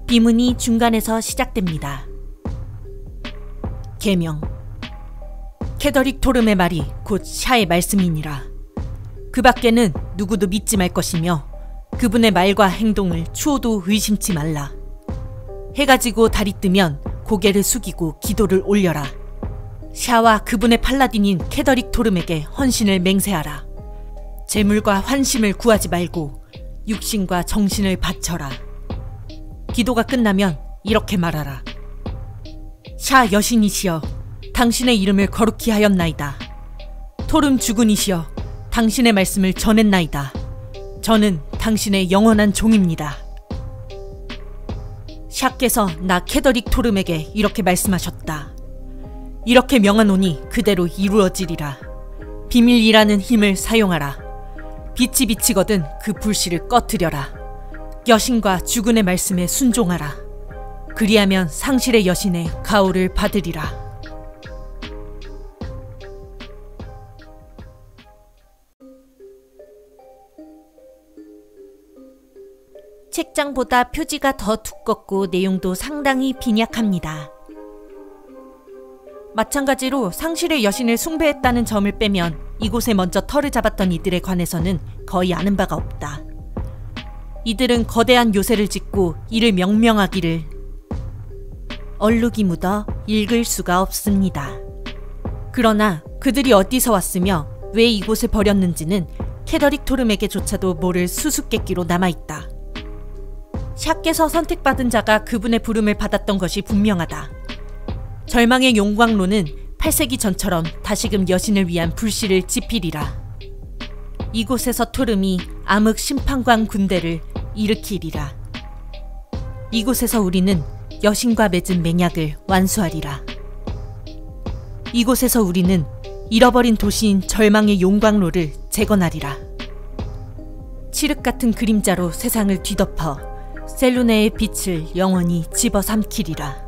[SPEAKER 1] 비문이 중간에서 시작됩니다. 계명. 캐더릭 토름의 말이 곧 샤의 말씀이니라. 그 밖에는 누구도 믿지 말 것이며 그분의 말과 행동을 추호도 의심치 말라. 해가 지고 달이 뜨면 고개를 숙이고 기도를 올려라. 샤와 그분의 팔라딘인 캐더릭 토름에게 헌신을 맹세하라. 재물과 환심을 구하지 말고 육신과 정신을 바쳐라. 기도가 끝나면 이렇게 말하라. 샤 여신이시여, 당신의 이름을 거룩히 하였나이다. 토름 주군이시여, 당신의 말씀을 전했나이다. 저는 당신의 영원한 종입니다. 샤께서 나 캐더릭 토름에게 이렇게 말씀하셨다. 이렇게 명하노니 그대로 이루어지리라. 비밀이라는 힘을 사용하라. 빛이 비치거든 그 불씨를 꺼트려라. 여신과 주군의 말씀에 순종하라. 그리하면 상실의 여신의 가호를 받으리라. 책장보다 표지가 더 두껍고 내용도 상당히 빈약합니다. 마찬가지로 상실의 여신을 숭배했다는 점을 빼면 이곳에 먼저 터를 잡았던 이들에 관해서는 거의 아는 바가 없다. 이들은 거대한 요새를 짓고 이를 명명하기를 얼룩이 묻어 읽을 수가 없습니다. 그러나 그들이 어디서 왔으며 왜 이곳에 버렸는지는 캐더릭 토름에게조차도 모를 수수께끼로 남아있다. 샤께서 선택받은 자가 그분의 부름을 받았던 것이 분명하다. 절망의 용광로는 8세기 전처럼 다시금 여신을 위한 불씨를 지피리라. 이곳에서 토름이 암흑 심판관 군대를 일으키리라. 이곳에서 우리는 여신과 맺은 맹약을 완수하리라. 이곳에서 우리는 잃어버린 도시인 절망의 용광로를 재건하리라. 칠흑 같은 그림자로 세상을 뒤덮어 셀루네의 빛을 영원히 집어삼키리라.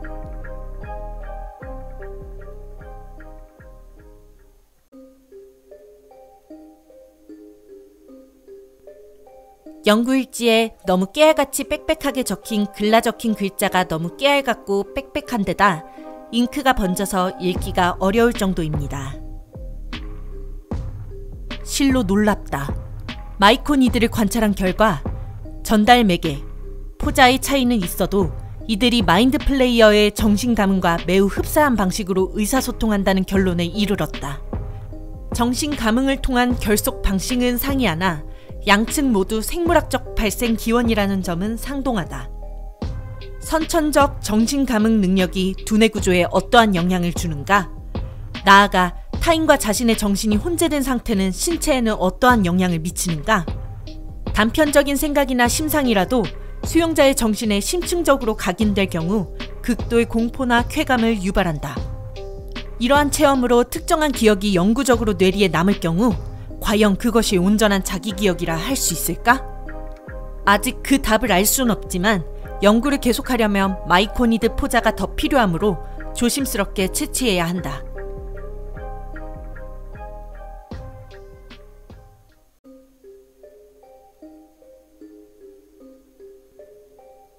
[SPEAKER 1] 연구일지에 너무 깨알같이 빽빽하게 적힌 글라 적힌 글자가 너무 깨알같고 빽빽한 데다 잉크가 번져서 읽기가 어려울 정도입니다. 실로 놀랍다. 마이콘 이들을 관찰한 결과 전달 매개, 포자의 차이는 있어도 이들이 마인드 플레이어의 정신 감흥과 매우 흡사한 방식으로 의사소통한다는 결론에 이르렀다. 정신 감흥을 통한 결속 방식은 상이하나 양측 모두 생물학적 발생 기원이라는 점은 상동하다. 선천적 정신감흥 능력이 두뇌 구조에 어떠한 영향을 주는가? 나아가 타인과 자신의 정신이 혼재된 상태는 신체에는 어떠한 영향을 미치는가? 단편적인 생각이나 심상이라도 수용자의 정신에 심층적으로 각인될 경우 극도의 공포나 쾌감을 유발한다. 이러한 체험으로 특정한 기억이 영구적으로 뇌리에 남을 경우 과연 그것이 온전한 자기 기억이라 할 수 있을까? 아직 그 답을 알 수는 없지만 연구를 계속하려면 마이코니드 포자가 더 필요하므로 조심스럽게 채취해야 한다.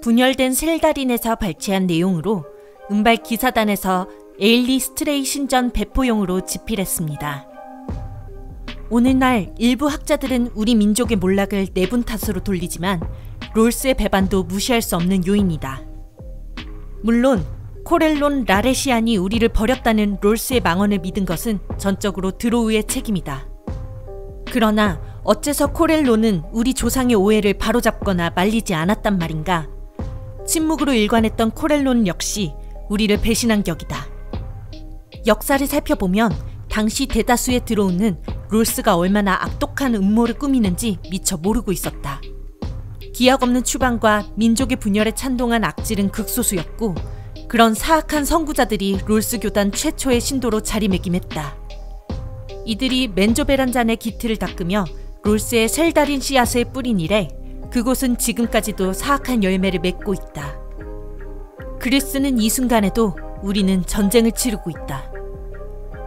[SPEAKER 1] 분열된 셀다린에서 발췌한 내용으로 은발 기사단에서 에일리 스트레이 신전 배포용으로 집필했습니다. 오늘날 일부 학자들은 우리 민족의 몰락을 내분 탓으로 돌리지만 롤스의 배반도 무시할 수 없는 요인이다. 물론 코렐론 라레시안이 우리를 버렸다는 롤스의 망언을 믿은 것은 전적으로 드로우의 책임이다. 그러나 어째서 코렐론은 우리 조상의 오해를 바로잡거나 말리지 않았단 말인가? 침묵으로 일관했던 코렐론 역시 우리를 배신한 격이다. 역사를 살펴보면 당시 대다수의 드로우는 롤스가 얼마나 악독한 음모를 꾸미는지 미처 모르고 있었다. 기약 없는 추방과 민족의 분열에 찬동한 악질은 극소수였고 그런 사악한 선구자들이 롤스 교단 최초의 신도로 자리매김했다. 이들이 맨조베란 잔의 기틀을 닦으며 롤스의 셀다린 씨앗을 뿌린 이래 그곳은 지금까지도 사악한 열매를 맺고 있다. 그리스는 이 순간에도 우리는 전쟁을 치르고 있다.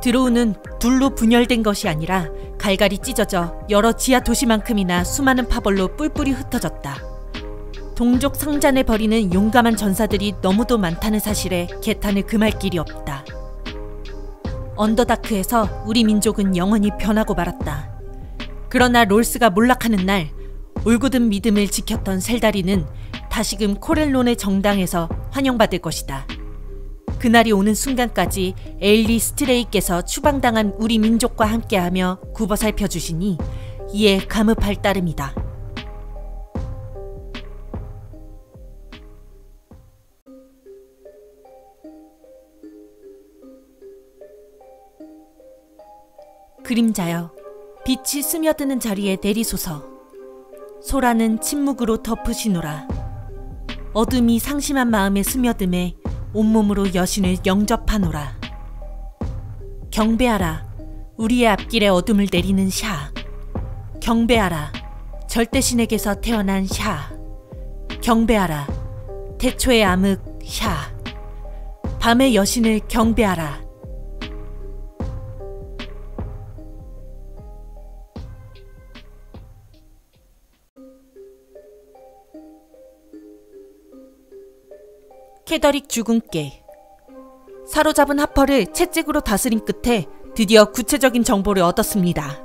[SPEAKER 1] 드로우는 둘로 분열된 것이 아니라 갈갈이 찢어져 여러 지하 도시만큼이나 수많은 파벌로 뿔뿔이 흩어졌다. 동족 상잔을 벌이는 용감한 전사들이 너무도 많다는 사실에 개탄을 금할 길이 없다. 언더다크에서 우리 민족은 영원히 변하고 말았다. 그러나 롤스가 몰락하는 날 올곧은 믿음을 지켰던 셀다리는 다시금 코렐론의 정당에서 환영받을 것이다. 그날이 오는 순간까지 에일리 스트레이께서 추방당한 우리 민족과 함께하며 굽어 살펴주시니 이에 감흡할 따름이다. 그림자여, 빛이 스며드는 자리에 내리소서. 소라는 침묵으로 덮으시노라. 어둠이 상심한 마음에 스며듦에 온몸으로 여신을 영접하노라. 경배하라. 우리의 앞길에 어둠을 내리는 샤. 경배하라. 절대신에게서 태어난 샤. 경배하라. 태초의 암흑 샤. 밤의 여신을 경배하라. 캐더릭 주군께. 사로잡은 하퍼를 채찍으로 다스린 끝에 드디어 구체적인 정보를 얻었습니다.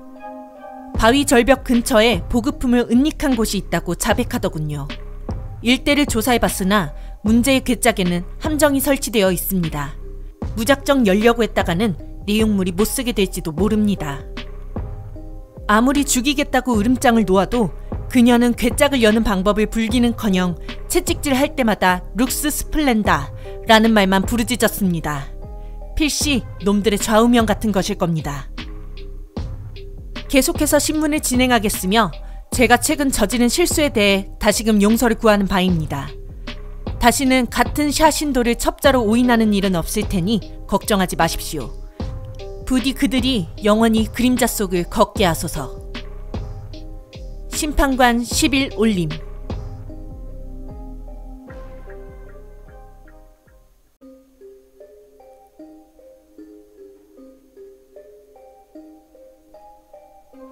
[SPEAKER 1] 바위 절벽 근처에 보급품을 은닉한 곳이 있다고 자백하더군요. 일대를 조사해봤으나 문제의 괴짝에는 함정이 설치되어 있습니다. 무작정 열려고 했다가는 내용물이 못쓰게 될지도 모릅니다. 아무리 죽이겠다고 으름장을 놓아도 그녀는 괴짝을 여는 방법을 불기는커녕 채찍질 할 때마다 룩스 스플렌다 라는 말만 부르짖었습니다. 필시 놈들의 좌우명 같은 것일 겁니다. 계속해서 신문을 진행하겠으며 제가 최근 저지른 실수에 대해 다시금 용서를 구하는 바입니다. 다시는 같은 샤 신도를 첩자로 오인하는 일은 없을 테니 걱정하지 마십시오. 부디 그들이 영원히 그림자 속을 걷게 하소서. 심판관 10일 올림.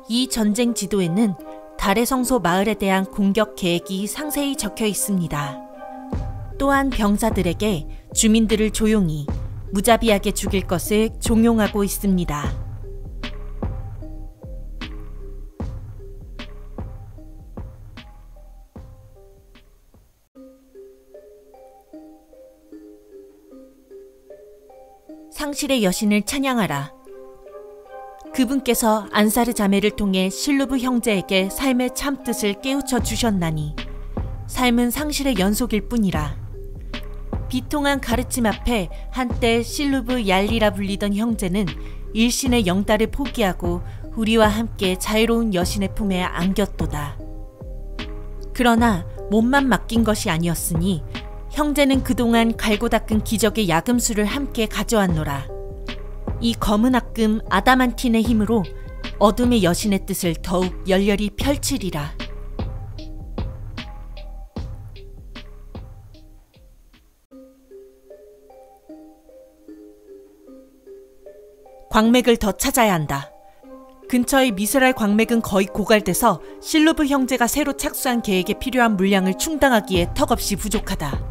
[SPEAKER 1] 이 전쟁 지도에는 달의 성소 마을에 대한 공격 계획이 상세히 적혀 있습니다. 또한 병사들에게 주민들을 조용히 무자비하게 죽일 것을 종용하고 있습니다. 상실의 여신을 찬양하라. 그분께서 안사르 자매를 통해 실루브 형제에게 삶의 참뜻을 깨우쳐 주셨나니 삶은 상실의 연속일 뿐이라. 비통한 가르침 앞에 한때 실루브 얄리라 불리던 형제는 일신의 영달을 포기하고 우리와 함께 자유로운 여신의 품에 안겼도다. 그러나 몸만 맡긴 것이 아니었으니 형제는 그동안 갈고 닦은 기적의 야금수를 함께 가져왔노라. 이 검은 악금 아다만틴의 힘으로 어둠의 여신의 뜻을 더욱 열렬히 펼치리라. 광맥을 더 찾아야 한다. 근처의 미스랄 광맥은 거의 고갈돼서 실루브 형제가 새로 착수한 계획에 필요한 물량을 충당하기에 턱없이 부족하다.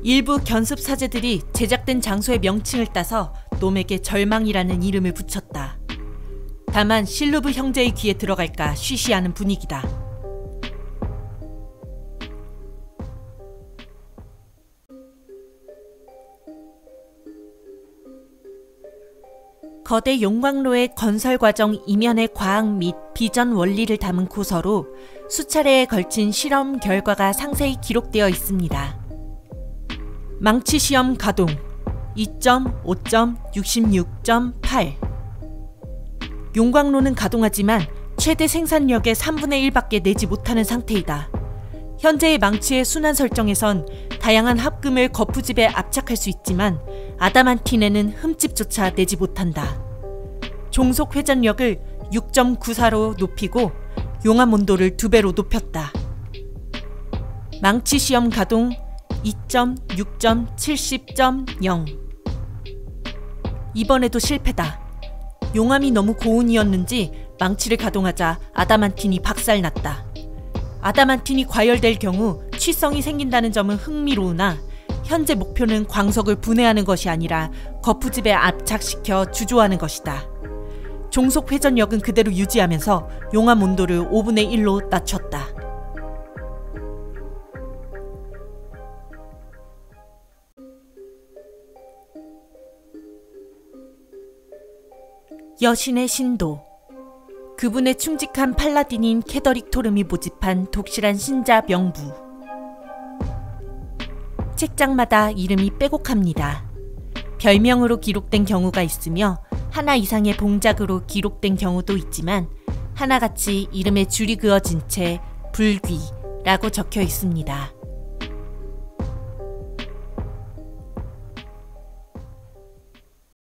[SPEAKER 1] 일부 견습 사제들이 제작된 장소의 명칭을 따서 놈에게 절망이라는 이름을 붙였다. 다만 실루브 형제의 귀에 들어갈까 쉬쉬하는 분위기다. 거대 용광로의 건설 과정 이면의 과학 및 비전 원리를 담은 고서로 수차례에 걸친 실험 결과가 상세히 기록되어 있습니다. 망치 시험 가동 2.5.66.8 용광로는 가동하지만 최대 생산력의 3분의 1밖에 내지 못하는 상태이다. 현재의 망치의 순환 설정에선 다양한 합금을 거푸집에 압착할 수 있지만 아다만틴에는 흠집조차 내지 못한다. 종속 회전력을 6.94로 높이고 용암 온도를 2배로 높였다. 망치 시험 가동 2.6.70.0 이번에도 실패다. 용암이 너무 고온이었는지 망치를 가동하자 아다만틴이 박살났다. 아다만틴이 과열될 경우 취성이 생긴다는 점은 흥미로우나 현재 목표는 광석을 분해하는 것이 아니라 거푸집에 압착시켜 주조하는 것이다. 종속 회전력은 그대로 유지하면서 용암 온도를 5분의 1로 낮췄다. 여신의 신도. 그분의 충직한 팔라딘인 캐더릭 토름이 모집한 독실한 신자 명부. 책장마다 이름이 빼곡합니다. 별명으로 기록된 경우가 있으며 하나 이상의 봉작으로 기록된 경우도 있지만 하나같이 이름에 줄이 그어진 채 불귀라고 적혀 있습니다.